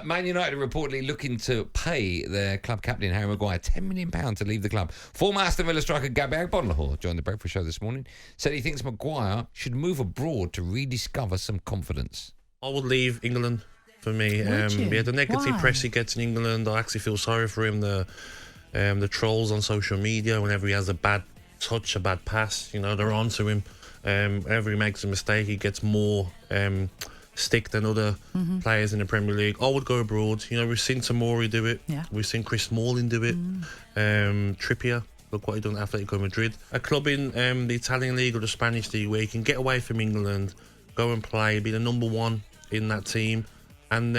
Man United are reportedly looking to pay their club captain, Harry Maguire, £10 million to leave the club. Former Aston Villa striker Gabriel Bonlahor joined the Breakfast Show this morning, said he thinks Maguire should move abroad to rediscover some confidence. I would leave England for me. The negative press he gets in England, I actually feel sorry for him. The trolls on social media, whenever he has a bad touch, a bad pass, they're on to him. Whenever he makes a mistake, he gets more stick than other players in the Premier League. I would go abroad. We've seen Tomori do it. Yeah. We've seen Chris Smalling do it. Trippier, look what he done at Atletico Madrid. A club in the Italian League or the Spanish League where you can get away from England, go and play, be the number one in that team, and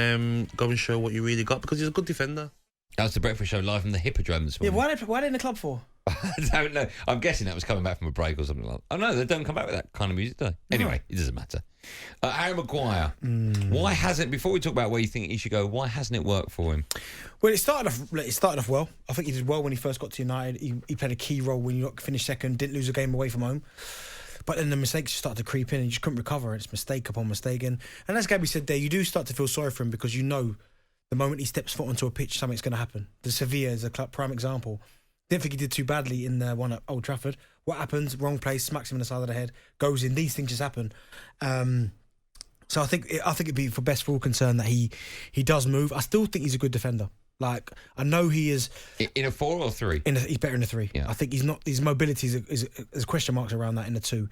go and show what you really got, because he's a good defender. That was the Breakfast Show live from the Hippodrome this morning. Yeah, why are they in the club for? I don't know. I'm guessing that was coming back from a break or something like that. Oh, no, they don't come back with that kind of music, do they? Anyway, it doesn't matter. Harry Maguire, why hasn't, before we talk about where you think he should go, why hasn't it worked for him? Well, it started off well. I think he did well when he first got to United. He played a key role when he finished second, didn't lose a game away from home. But then the mistakes started to creep in and you just couldn't recover. It's mistake upon mistake. And as Gabby said there, you do start to feel sorry for him because the moment he steps foot onto a pitch, something's going to happen. The Sevilla is a prime example. Didn't think he did too badly in the one at Old Trafford. What happens? Wrong place, smacks him in the side of the head, goes in. These things just happen. So I think it'd be best for all concerned that he does move. I still think he's a good defender. Like, I know he is in a 4 or 3. He's better in a 3. Yeah. I think he's not. His mobility is question marks around that in the 2.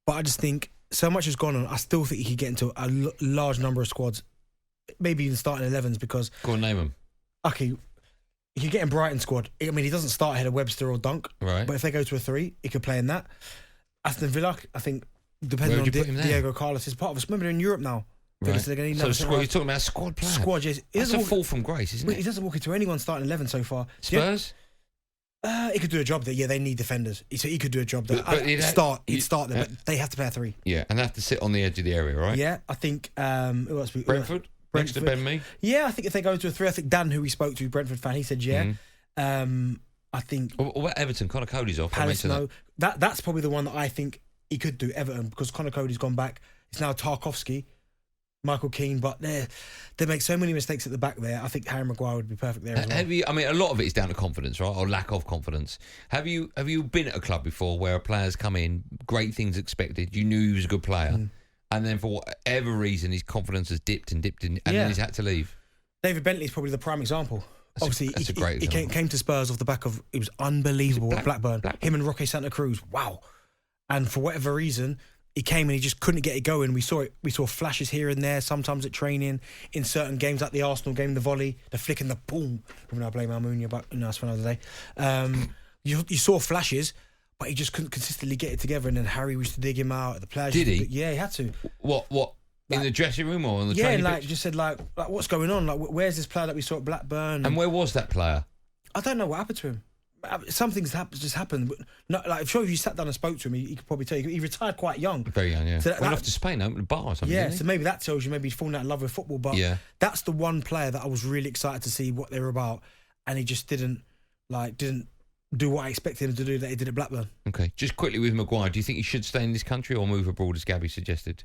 But I just think so much has gone on. I still think he could get into a large number of squads, maybe even starting 11s. Because go on, name them. Okay. He could get in Brighton squad. I mean, he doesn't start ahead of Webster or Dunk. Right. But if they go to a 3, he could play in that. Aston Villa, I think, depending on Diego Carlos, is part of us. Remember, they're in Europe now. Right. So you're talking about squad player? Squad, yes. That's a fall from grace, isn't it? He doesn't walk into anyone starting 11 so far. Spurs? He could do a job there. Yeah, they need defenders. So he could do a job there. He'd start there, but they have to play a 3. Yeah, and they have to sit on the edge of the area, right? Yeah, I think... who else? Brentford? Next to Ben Mee? Yeah, I think if they go into a 3, I think Dan, who we spoke to, Brentford fan, he said yeah. I think... What about Everton? Connor Cody's off. Palace, no. That's probably the one that I think he could do, Everton, because Connor Cody's gone back. It's now Tarkowski, Michael Keane, but they make so many mistakes at the back there. I think Harry Maguire would be perfect there as well. I mean, a lot of it is down to confidence, right, or lack of confidence. Have you been at a club before where a player's come in, great things expected, you knew he was a good player, and then for whatever reason his confidence has dipped, and then he's had to leave? David Bentley's probably the prime example. Obviously, that's a great example. He came to Spurs off the back of, it was unbelievable at Blackburn. Him and Roque Santa Cruz, wow. And for whatever reason, he came and he just couldn't get it going. We saw flashes here and there, sometimes at training, in certain games, like the Arsenal game, the volley, the flick and the boom. Even though I blame Almunia, but that's for another day. You saw flashes, but he just couldn't consistently get it together. And then Harry used to dig him out. The players did he? Yeah, he had to. What? In the dressing room or on the training pitch? Yeah, just said what's going on? Like, where's this player that we saw at Blackburn? And where was that player? I don't know what happened to him. Something's just happened. I'm sure if you sat down and spoke to him, he could probably tell you. He retired quite young. Very young, yeah. So went off to Spain, opened a bar or something. Yeah, so maybe that tells you maybe he's fallen out of love with football. But that's the one player that I was really excited to see what they were about, and he just didn't do what I expected him to do that he did at Blackburn. Okay, just quickly with Maguire, do you think he should stay in this country or move abroad, as Gabby suggested?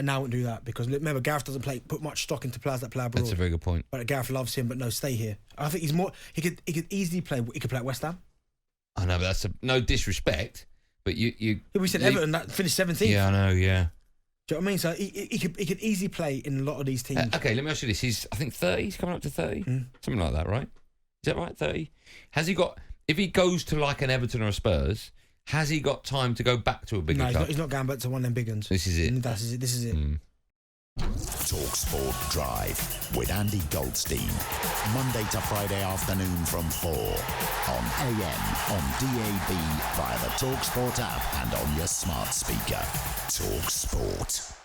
No, I wouldn't do that, because remember, Gareth doesn't put much stock into players that play abroad. That's a very good point. But Gareth loves him, but no, stay here. I think he's more. He could easily play. He could play at West Ham. I know, but that's no disrespect. But you we said Everton that finished 17th. Yeah, I know. Yeah. Do you know what I mean? So he could easily play in a lot of these teams. Okay, let me ask you this: he's I think 30. He's coming up to 30, something like that, right? Is that right? 30. Has he got? If he goes to like an Everton or a Spurs, has he got time to go back to a bigger club? No, he's not going back to one of them big ones. This is it. This is it. talkSPORT Drive with Andy Goldstein. Monday to Friday afternoon from 4 on AM, on DAB, via the talkSPORT app and on your smart speaker. talkSPORT.